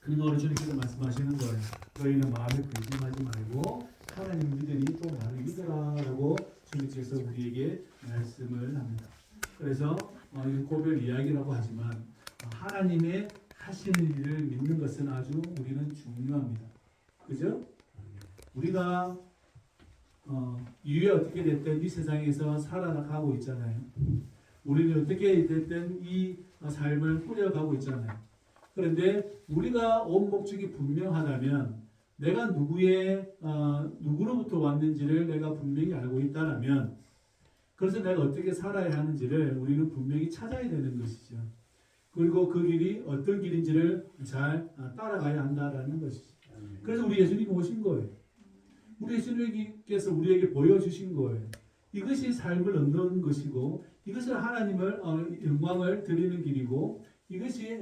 그러니까 오늘 주님께서 말씀하시는 거예요. 너희는 마음에 근심하지 말고 하나님 믿으니 또 나를 믿으라라고 주님께서 우리에게 말씀을 합니다. 그래서 이건 고별 이야기라고 하지만 하나님의 하시는 일을 믿는 것은 아주 우리는 중요합니다. 그죠? 우리가 이후에 어떻게 됐든 이 세상에서 살아가고 있잖아요. 우리는 어떻게 됐든 이 삶을 꾸려가고 있잖아요. 그런데 우리가 온 목적이 분명하다면 내가 누구로부터 왔는지를 내가 분명히 알고 있다면 그래서 내가 어떻게 살아야 하는지를 우리는 분명히 찾아야 되는 것이죠. 그리고 그 길이 어떤 길인지를 잘 따라가야 한다라는 것이죠. 그래서 우리 예수님이 오신 거예요. 우리 예수님께서 우리에게 보여주신 거예요. 이것이 삶을 얻는 것이고 이것을 하나님을 영광을 드리는 길이고 이것이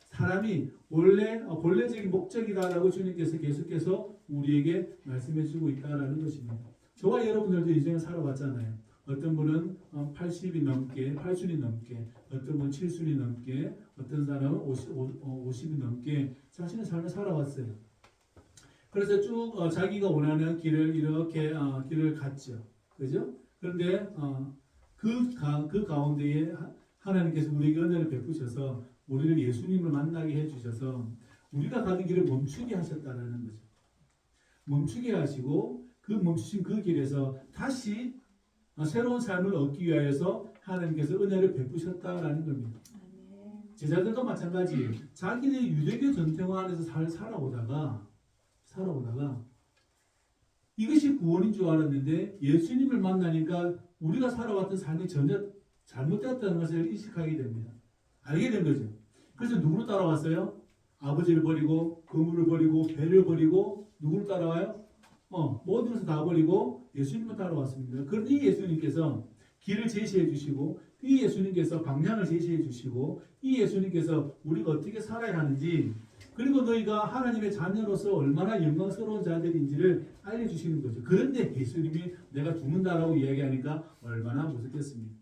사람이 원래 본래적인 목적이다라고 주님께서 계속해서 우리에게 말씀해주고 있다라는 것입니다. 저와 여러분들도 인생을 살아봤잖아요. 어떤 분은 80이 넘게, 80이 넘게, 어떤 분은 70이 넘게, 어떤 사람은 50이 넘게 자신의 삶을 살아왔어요. 그래서 쭉 자기가 원하는 길을 이렇게 길을 갔죠. 그죠? 그런데 그 가운데에 하나님께서 우리에게 은혜를 베푸셔서 우리를 예수님을 만나게 해주셔서 우리가 가는 길을 멈추게 하셨다라는 거죠. 멈추게 하시고 그 멈추신 그 길에서 다시 새로운 삶을 얻기 위하여서 하나님께서 은혜를 베푸셨다라는 겁니다. 제자들도 마찬가지예요. 자기들이 유대교 전통화 안에서 살아오다가 이것이 구원인 줄 알았는데 예수님을 만나니까 우리가 살아왔던 삶이 전혀 잘못되었다는 것을 인식하게 됩니다. 알게 된 거죠. 그래서 누구를 따라왔어요? 아버지를 버리고 그물을 버리고 배를 버리고 누구를 따라와요? 모든 것을 다 버리고 예수님을 따라왔습니다. 그런데 이 예수님께서 길을 제시해 주시고 이 예수님께서 방향을 제시해 주시고 이 예수님께서 우리가 어떻게 살아야 하는지 그리고 너희가 하나님의 자녀로서 얼마나 영광스러운 자들인지를 알려주시는 거죠. 그런데 예수님이 내가 죽는다라고 이야기하니까 얼마나 무섭겠습니까?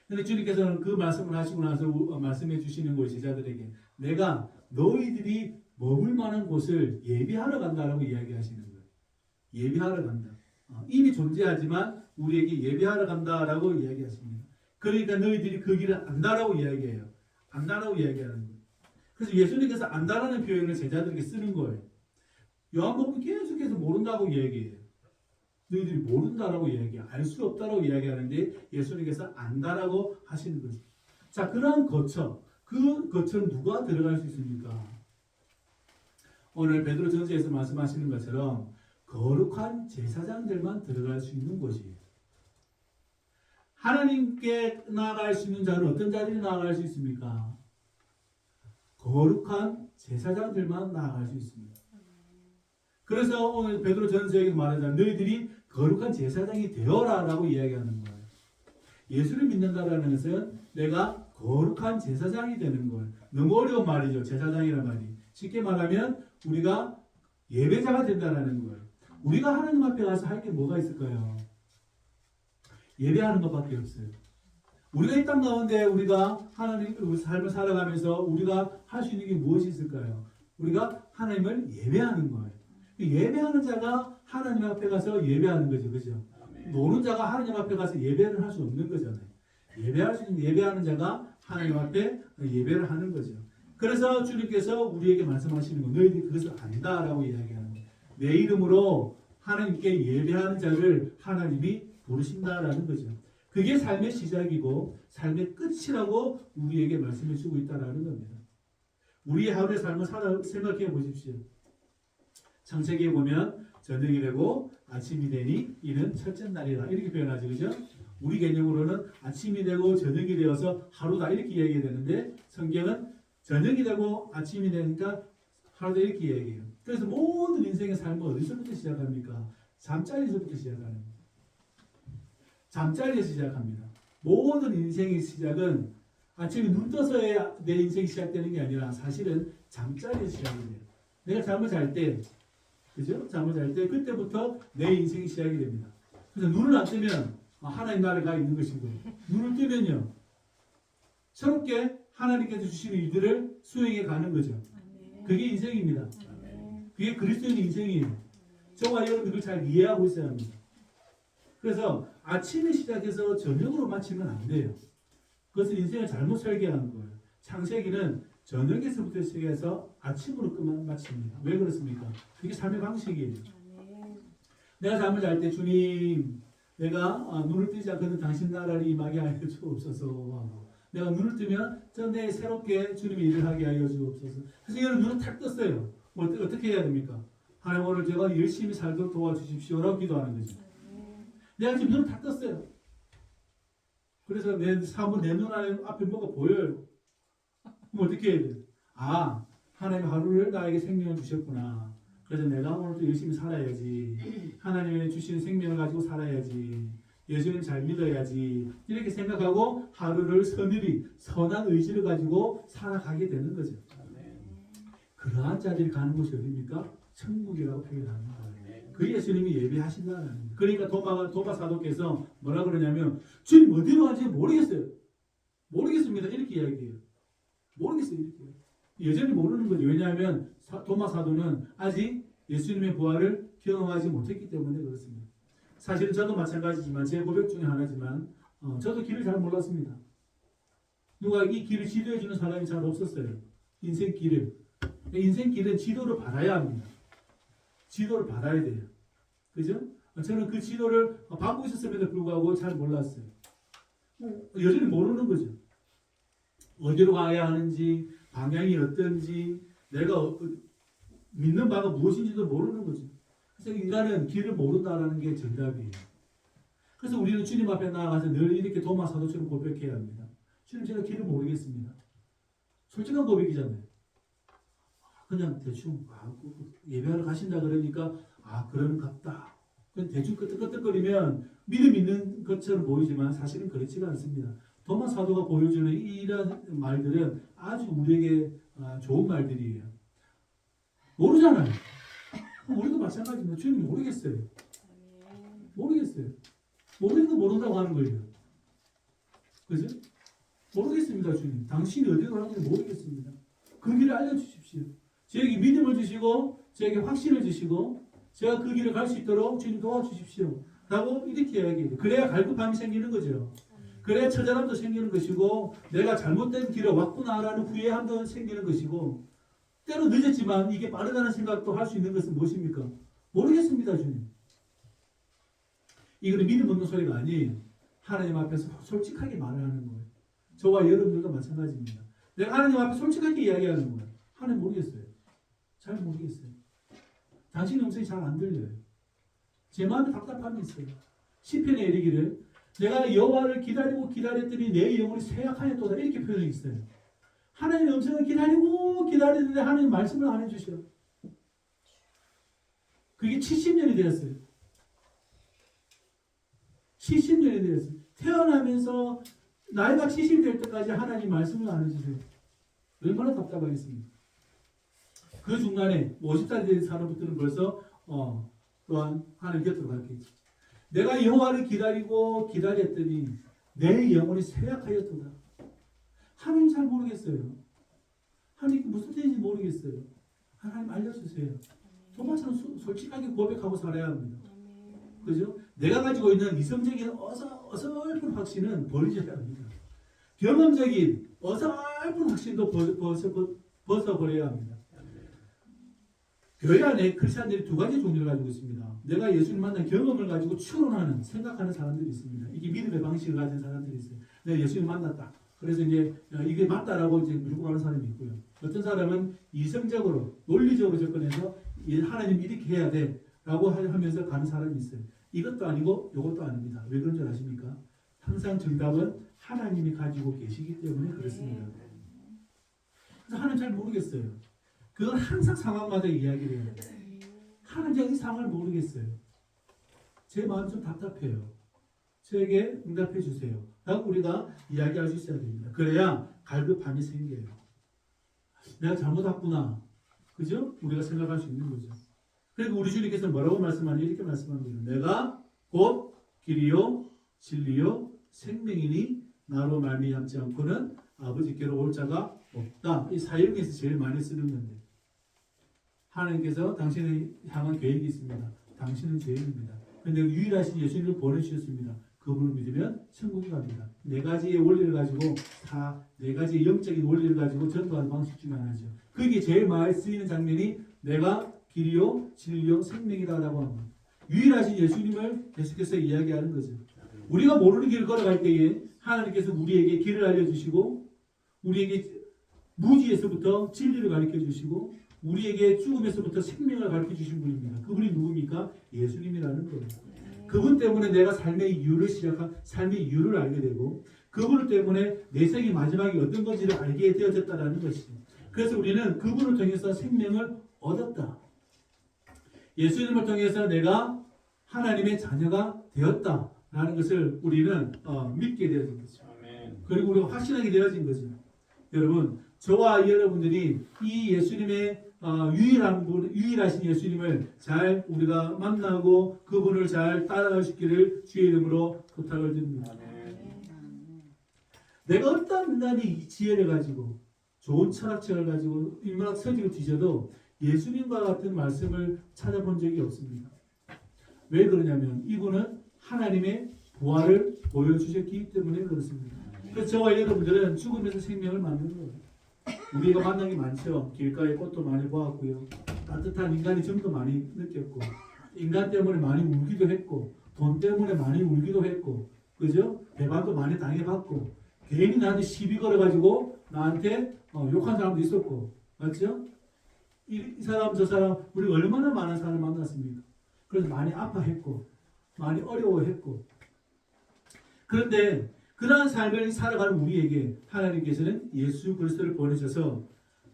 그런데 주님께서는 그 말씀을 하시고 나서 말씀해 주시는 거예요. 제자들에게 내가 너희들이 머물 만한 곳을 예비하러 간다라고 이야기하시는 거예요. 예비하러 간다. 이미 존재하지만 우리에게 예비하러 간다라고 이야기하십니다. 그러니까 너희들이 그 길을 안다라고 이야기해요. 안다라고 이야기하는 거예요. 그래서 예수님께서 안다라는 표현을 제자들에게 쓰는 거예요. 요한복음 계속해서 모른다고 이야기해요. 너희들이 모른다라고 이야기해요. 알 수 없다라고 이야기하는데 예수님께서 안다라고 하시는 거죠. 자, 그러한 거처. 그 거처는 누가 들어갈 수 있습니까? 오늘 베드로전서에서 말씀하시는 것처럼 거룩한 제사장들만 들어갈 수 있는 곳이에요. 하나님께 나아갈 수 있는 자는 어떤 자들이 나아갈 수 있습니까? 거룩한 제사장들만 나아갈 수 있습니다. 그래서 오늘 베드로전서에서 말하자면 너희들이 거룩한 제사장이 되어라라고 이야기하는 거예요. 예수를 믿는다라는 것은 내가 거룩한 제사장이 되는 거예요. 너무 어려운 말이죠. 제사장이라는 말이. 쉽게 말하면 우리가 예배자가 된다라는 거예요. 우리가 하나님 앞에 가서 할 게 뭐가 있을까요? 예배하는 것밖에 없어요. 우리가 이 땅 가운데 우리가 하나님 삶을 살아가면서 우리가 할 수 있는 게 무엇이 있을까요? 우리가 하나님을 예배하는 거예요. 예배하는 자가 하나님 앞에 가서 예배하는 거죠. 그죠? 노는 자가 하나님 앞에 가서 예배를 할 수 없는 거잖아요. 예배할 수 있는 예배하는 자가 하나님 앞에 예배를 하는 거죠. 그래서 주님께서 우리에게 말씀하시는 거 너희들이 그것을 안다라고 이야기하는 거예요. 내 이름으로 하나님께 예배하는 자를 하나님이 부르신다라는 거죠. 그게 삶의 시작이고 삶의 끝이라고 우리에게 말씀해 주고 있다라는 겁니다. 우리의 하루의 삶을 생각해 보십시오. 창세기에 보면 저녁이 되고 아침이 되니 이는 첫째 날이다 이렇게 표현하죠. 그죠? 우리 개념으로는 아침이 되고 저녁이 되어서 하루다 이렇게 이야기해야 되는데 성경은 저녁이 되고 아침이 되니까 하루다 이렇게 이야기해요. 그래서 모든 인생의 삶은 어디서부터 시작합니까? 잠자리에서부터 시작하는 거예요. 잠자리에서 시작합니다. 모든 인생의 시작은 아침에 눈 떠서야 내 인생이 시작되는 게 아니라 사실은 잠자리에서 시작이 돼요. 내가 잠을 잘 때, 그죠? 잠을 잘 때 그때부터 내 인생이 시작이 됩니다. 그래서 눈을 안 뜨면 하나님 나라에 가 있는 것이고 눈을 뜨면요 새롭게 하나님께서 주시는 일들을 수행해 가는 거죠. 그게 인생입니다. 그게 그리스도인 인생이에요. 저와 여러분들 그걸 잘 이해하고 있어야 합니다. 그래서 아침에 시작해서 저녁으로 마치면 안 돼요. 그것은 인생을 잘못 설계하는 거예요. 창세기는 저녁에서부터 시작해서 아침으로 끝만 마칩니다. 왜 그렇습니까? 그게 삶의 방식이에요. 내가 잠을 잘 때 주님, 내가 눈을 뜨지 않거든 당신 나라를 임하게 하여 주옵소서 하고, 내가 눈을 뜨면 내 새롭게 주님의 일을 하게 하여 주옵소서. 그래서 여러분 눈을 탁 떴어요. 뭐 어떻게 해야 됩니까? 하나님 오늘 제가 열심히 살도록 도와주십시오라고 기도하는 거죠. 내가 지금 눈을 탁 떴어요. 그래서 내 사무 내 눈 앞에 뭐가 보여요. 그럼 어떻게 해야 돼요? 아, 하나님 하루를 나에게 생명을 주셨구나. 그래서 내가 오늘도 열심히 살아야지. 하나님의 주시는 생명을 가지고 살아야지. 예수님 잘 믿어야지. 이렇게 생각하고 하루를 서늘히 선한 의지를 가지고 살아가게 되는 거죠. 그러한 자들이 가는 곳이 어디입니까? 천국이라고 표현합니다. 그 예수님이 예배하신다는 겁니다. 그러니까 도마 사도께서 뭐라 그러냐면 주님 어디로 가는지 모르겠어요. 모르겠습니다. 이렇게 이야기해요. 모르겠어요. 이렇게. 여전히 모르는 거죠. 왜냐하면 도마 사도는 아직 예수님의 부활을 경험하지 못했기 때문에 그렇습니다. 사실은 저도 마찬가지지만 제 고백 중에 하나지만 저도 길을 잘 몰랐습니다. 누가 이 길을 지도해 주는 사람이 잘 없었어요. 인생 길을. 인생 길은 지도를 받아야 합니다. 지도를 받아야 돼요. 그죠? 저는 그 지도를 받고 있었음에도 불구하고 잘 몰랐어요. 여전히 모르는 거죠. 어디로 가야 하는지, 방향이 어떤지, 내가 믿는 바가 무엇인지도 모르는 거죠. 그래서 인간은 길을 모른다는 게 정답이에요. 그래서 우리는 주님 앞에 나아가서 늘 이렇게 도마 사도처럼 고백해야 합니다. 주님, 제가 길을 모르겠습니다. 솔직한 고백이잖아요. 그냥 대충 예배하러 가신다 그러니까 그러는 같다. 그냥 대충 끄떡끄떡거리면 믿음 있는 것처럼 보이지만 사실은 그렇지가 않습니다. 도마 사도가 보여주는 이런 말들은 아주 우리에게 좋은 말들이에요. 모르잖아요. 우리도 마찬가지입니다. 주님 모르겠어요. 모르겠어요. 모르니까 모른다고 하는 거예요. 그죠? 모르겠습니다, 주님. 당신이 어디로 가는지 모르겠습니다. 그 길을 알려주십시오. 저에게 믿음을 주시고 저에게 확신을 주시고 제가 그 길을 갈 수 있도록 주님 도와주십시오. 라고 이렇게 이야기해요. 그래야 갈급함이 생기는 거죠. 그래야 처절함도 생기는 것이고 내가 잘못된 길에 왔구나라는 후회함도 생기는 것이고 때로 늦었지만 이게 빠르다는 생각도 할 수 있는 것은 무엇입니까? 모르겠습니다, 주님. 이거는 믿음 없는 소리가 아니에요. 하나님 앞에서 솔직하게 말을 하는 거예요. 저와 여러분들도 마찬가지입니다. 내가 하나님 앞에 솔직하게 이야기하는 거예요. 하나님 모르겠어요. 잘 모르겠어요. 당신 음성이 잘 안 들려요. 제 마음에 답답함이 있어요. 시편에 이르기를 내가 여호와를 기다리고 기다렸더니 내 영혼이 쇠약하였도다 이렇게 표현이 있어요. 하나님의 음성을 기다리고 기다리는데 하나님 말씀을 안 해주셔. 그게 70년이 되었어요. 70년이 되었어요. 태어나면서 나이가 70이 될 때까지 하나님 말씀을 안 해주세요. 얼마나 답답하겠습니까? 그 중간에 50살이 된 사람부터는 벌써 또한 하나님 곁으로 갔겠죠. 내가 여호와를 기다리고 기다렸더니 내 영혼이 쇠약하였도다. 하나님 잘 모르겠어요. 하나님 무슨 뜻인지 모르겠어요. 하나님 알려주세요. 도마처럼 솔직하게 고백하고 살아야 합니다. 그죠? 내가 가지고 있는 이성적인 어설픈 확신은 버리셔야 합니다. 경험적인 어설픈 확신도 벗어버려야 합니다. 교회 안에 크리스찬들이 두 가지 종류를 가지고 있습니다. 내가 예수님 만난 경험을 가지고 추론하는, 생각하는 사람들이 있습니다. 이게 믿음의 방식을 가진 사람들이 있어요. 내가 예수님 만났다. 그래서 이제 이게 맞다라고 이제 밀고 가는 사람이 있고요. 어떤 사람은 이성적으로, 논리적으로 접근해서 하나님 이렇게 해야 돼라고 하면서 가는 사람이 있어요. 이것도 아니고 이것도 아닙니다. 왜 그런 줄 아십니까? 항상 정답은 하나님이 가지고 계시기 때문에 그렇습니다. 그래서 하나님 잘 모르겠어요. 그건 항상 상황마다 이야기를 해요. 하나님 제가 이 상황을 모르겠어요. 제 마음 좀 답답해요. 저에게 응답해 주세요. 라고 우리가 이야기할 수 있어야 됩니다. 그래야 갈급함이 생겨요. 내가 잘못했구나. 그죠? 우리가 생각할 수 있는 거죠. 그리고 우리 주님께서 뭐라고 말씀하니? 이렇게 말씀합니다. 내가 곧 길이요 진리요 생명이니 나로 말미암지 않고는 아버지께로 올 자가 없다. 이 사역에서 제일 많이 쓰는 건데 하나님께서 당신을 향한 계획이 있습니다. 당신은 죄인입니다. 그런데 유일하신 예수님을 보내주셨습니다. 그분을 믿으면 천국에 갑니다. 네 가지의 원리를 가지고 네 가지의 영적인 원리를 가지고 전도하는 방식 중에 하나죠. 그게 제일 많이 쓰이는 장면이 내가 길이요 진리요 생명이다라고 합니다. 유일하신 예수님을 계속해서 이야기하는 거죠. 우리가 모르는 길을 걸어갈 때에 하나님께서 우리에게 길을 알려주시고 우리에게 무지에서부터 진리를 가르쳐 주시고 우리에게 죽음에서부터 생명을 가르쳐 주신 분입니다. 그분이 누굽니까? 예수님이라는 거예요. 그분 때문에 내가 삶의 이유를 삶의 이유를 알게 되고 그분 때문에 내 생의 마지막이 어떤 건지를 알게 되어졌다라는 것이죠. 그래서 우리는 그분을 통해서 생명을 얻었다. 예수님을 통해서 내가 하나님의 자녀가 되었다라는 것을 우리는 믿게 되어진 거죠. 그리고 우리가 확신하게 되어진 거죠. 여러분, 저와 여러분들이 이 예수님의 유일하신 예수님을 잘 우리가 만나고 그분을 잘 따라갈 수 있기를 주의 이름으로 부탁을 드립니다. 내가 어떤 인간이 지혜를 가지고 좋은 철학책을 가지고 인문학 서적을 뒤져도 예수님과 같은 말씀을 찾아본 적이 없습니다. 왜 그러냐면 이분은 하나님의 부활을 보여주셨기 때문에 그렇습니다. 그래서 저와 여러분들은 죽음에서 생명을 만드는 거예요. 우리가 만난 게 많죠. 길가에 꽃도 많이 보았고요. 따뜻한 인간의 정도 많이 느꼈고 인간 때문에 많이 울기도 했고 돈 때문에 많이 울기도 했고 그죠? 배반도 많이 당해봤고 괜히 나한테 시비 걸어가지고 나한테 욕한 사람도 있었고 맞죠? 이 사람 저 사람 우리 얼마나 많은 사람을 만났습니까? 그래서 많이 아파했고 많이 어려워했고 그런데 그러한 삶을 살아가는 우리에게 하나님께서는 예수 그리스도를 보내셔서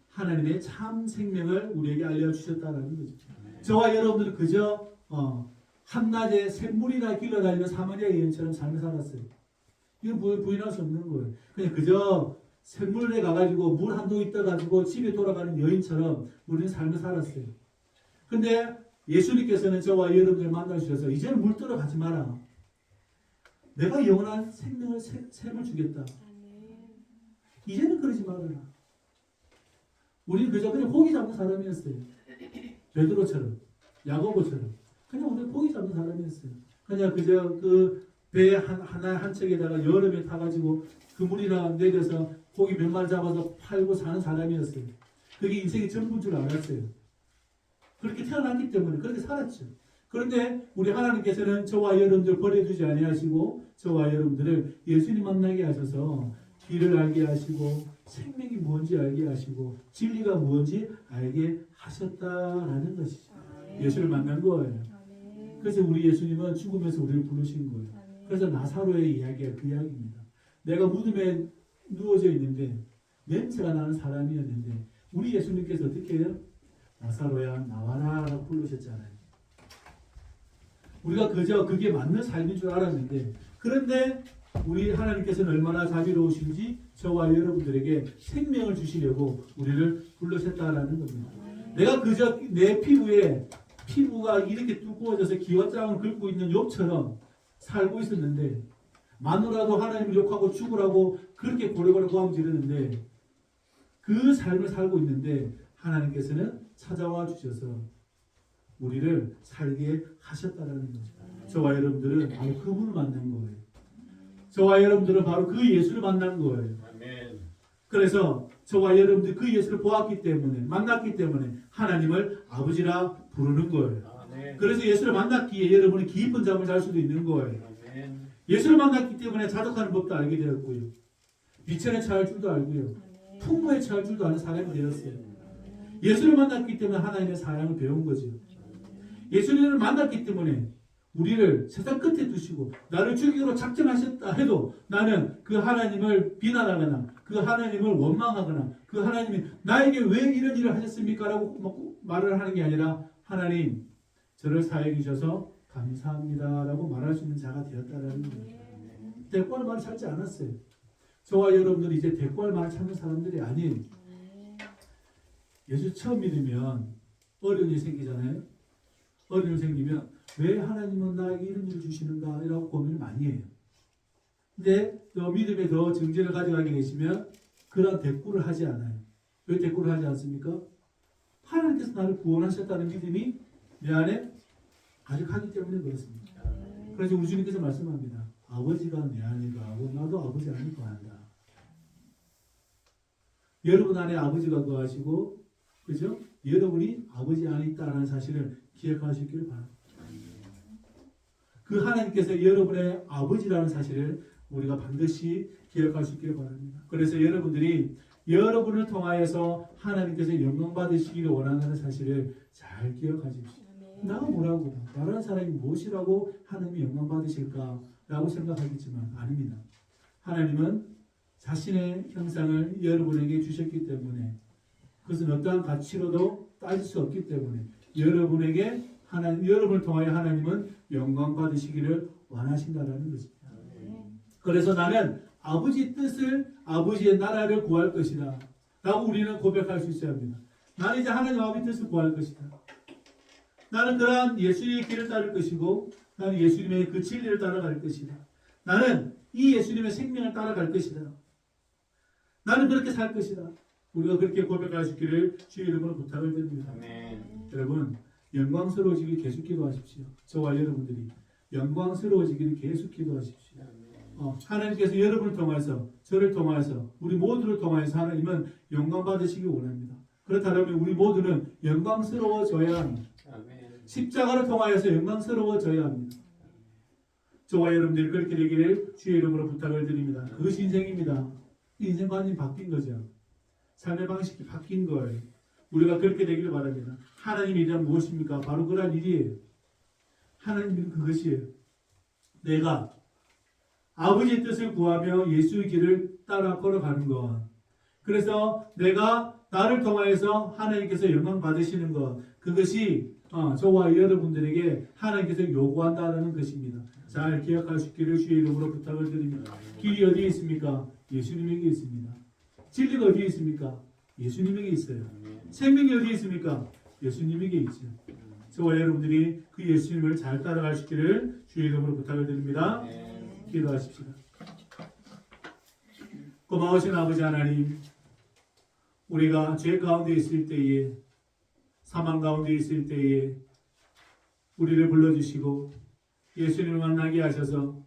하나님의 참 생명을 우리에게 알려주셨다는 거죠. 저와 여러분들은 그저 한낮에 샘물이나 길러다니는 사마리아 여인처럼 삶을 살았어요. 이건 부인할 수 없는 거예요. 그냥 그저 샘물에 가가지고 물 한 동이 떠가지고 집에 돌아가는 여인처럼 우리는 삶을 살았어요. 근데 예수님께서는 저와 여러분들을 만나주셔서 이제는 물 떠러 가지 마라. 내가 영원한 생명을 샘을 주겠다. 이제는 그러지 말아라. 우리는 그저 그냥 고기 잡는 사람이었어요. 베드로처럼, 야고보처럼 그냥 우리는 고기 잡는 사람이었어요. 그냥 그저 그 배 한 척에다가 여러 배 타가지고 그물이나 내려서 고기 몇 마리 잡아서 팔고 사는 사람이었어요. 그게 인생의 전부인 줄 알았어요. 그렇게 태어났기 때문에 그렇게 살았죠. 그런데 우리 하나님께서는 저와 여러분들 버려두지 아니하시고 저와 여러분들을 예수님 만나게 하셔서 길을 알게 하시고 생명이 뭔지 알게 하시고 진리가 뭔지 알게 하셨다라는 것이죠. 예수를 만난 거예요. 그래서 우리 예수님은 죽음에서 우리를 부르신 거예요. 그래서 나사로의 이야기가 그 이야기입니다. 내가 무덤에 누워져 있는데 냄새가 나는 사람이었는데 우리 예수님께서 어떻게 해요? 나사로야 나와라 라고 부르셨잖아요. 우리가 그저 그게 맞는 삶인 줄 알았는데 그런데 우리 하나님께서는 얼마나 자비로우신지 저와 여러분들에게 생명을 주시려고 우리를 불러셨다라는 겁니다. 내가 그저 내 피부가 이렇게 두꺼워져서 기와장을 긁고 있는 욥처럼 살고 있었는데 마누라도 하나님을 욕하고 죽으라고 그렇게 고래고래 고함 지르는데 그 삶을 살고 있는데 하나님께서는 찾아와 주셔서 우리를 살게 하셨다라는 거죠. 저와 여러분들은 바로 그분을 만난 거예요. 저와 여러분들은 바로 그 예수를 만난 거예요. 그래서 저와 여러분들이 그 예수를 보았기 때문에 만났기 때문에 하나님을 아버지라 부르는 거예요. 그래서 예수를 만났기에 여러분이 깊은 잠을 잘 수도 있는 거예요. 예수를 만났기 때문에 자족하는 법도 알게 되었고요. 미천에 처할 줄도 알고요. 풍부에 처할 줄도 아는 사람이 되었어요. 예수를 만났기 때문에 하나님의 사랑을 배운 거죠. 예수님을 만났기 때문에 우리를 세상 끝에 두시고 나를 죽이기로 작정하셨다 해도 나는 그 하나님을 비난하거나 그 하나님을 원망하거나 그 하나님이 나에게 왜 이런 일을 하셨습니까? 라고 말을 하는 게 아니라 하나님 저를 사용해 주셔서 감사합니다 라고 말할 수 있는 자가 되었다는 거예요. 대꾸할 말을 찾지 않았어요. 저와 여러분들이 이제 대꾸할 말을 찾는 사람들이 아니에요. 예수 처음 믿으면 어려운 일이 생기잖아요. 어려운 일이 생기면 왜 하나님은 나에게 이런 일을 주시는가 이라고 고민을 많이 해요. 근데 또 믿음에 더 정진을 가져가게 되시면 그런 대꾸를 하지 않아요. 왜 대꾸를 하지 않습니까? 하나님께서 나를 구원하셨다는 믿음이 내 안에 가득하기 때문에 그렇습니다. 그래서 우리 주님께서 말씀합니다. 아버지가 내 안에 거하고 나도 아버지 안에 거한다. 여러분 안에 아버지가 거하시고, 그죠? 여러분이 아버지 안에 있다는 사실을 기억하시기를 바랍니다. 그 하나님께서 여러분의 아버지라는 사실을 우리가 반드시 기억할 수 있기를 바랍니다. 그래서 여러분들이 여러분을 통하여서 하나님께서 영광 받으시기를 원하는 사실을 잘 기억하십시오. 나가 뭐라고? 나라는 사람이 무엇이라고 하나님이 영광 받으실까? 라고 생각하겠지만 아닙니다. 하나님은 자신의 형상을 여러분에게 주셨기 때문에 그것은 어떠한 가치로도 따질 수 없기 때문에 여러분을 통하여 하나님은 영광 받으시기를 원하신다라는 것입니다. 그래서 나는 아버지 뜻을, 아버지의 나라를 구할 것이다 라고 우리는 고백할 수 있어야 합니다. 나는 이제 하나님 아버지 뜻을 구할 것이다. 나는 그러한 예수님의 길을 따를 것이고 나는 예수님의 그 진리를 따라갈 것이다. 나는 이 예수님의 생명을 따라갈 것이다. 나는 그렇게 살 것이다. 우리가 그렇게 고백할 수 있기를 주의 이름으로 부탁을 드립니다. 여러분 영광스러워지길 계속 기도하십시오. 저와 여러분들이 영광스러워지기를 계속 기도하십시오. 하나님께서 여러분을 통해서 저를 통해서 우리 모두를 통해서 하나님은 영광 받으시기 원합니다. 그렇다면 우리 모두는 영광스러워져야 합니다. 십자가를 통하여서 영광스러워져야 합니다. 저와 여러분들이 그렇게 되기를 주의 이름으로 부탁을 드립니다. 그것이 인생입니다. 인생관이 바뀐 거죠. 삶의 방식이 바뀐 거예요. 우리가 그렇게 되기를 바랍니다. 하나님의 일은 무엇입니까? 바로 그런 일이에요. 하나님은 그것이에요. 내가 아버지의 뜻을 구하며 예수의 길을 따라 걸어가는 것. 그래서 내가 나를 통하여서 하나님께서 영광 받으시는 것. 그것이 저와 여러분들에게 하나님께서 요구한다는 것입니다. 잘 기억할 수 있기를 주의 이름으로 부탁을 드립니다. 길이 어디에 있습니까? 예수님에게 있습니다. 진리가 어디에 있습니까? 예수님에게 있어요. 생명이 어디에 있습니까? 예수님에게 있죠. 저와 여러분들이 그 예수님을 잘 따라갈 수 있기를 주의 이름으로 부탁을 드립니다. 기도하십시오. 고마우신 아버지 하나님, 우리가 죄 가운데 있을 때에, 사망 가운데 있을 때에 우리를 불러주시고 예수님을 만나게 하셔서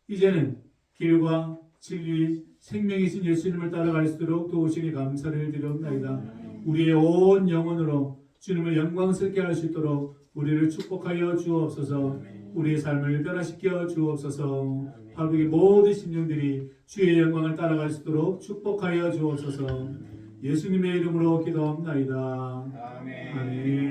이제는 길과 진리, 생명이신 예수님을 따라갈수록 도우시니 감사를 드리옵나이다. 우리의 온 영혼으로 주님을 영광스럽게 할 수 있도록 우리를 축복하여 주옵소서. 우리의 삶을 변화시켜 주옵소서. 하루의 모든 심령들이 주의 영광을 따라갈 수 있도록 축복하여 주옵소서. 예수님의 이름으로 기도합나이다. 아멘.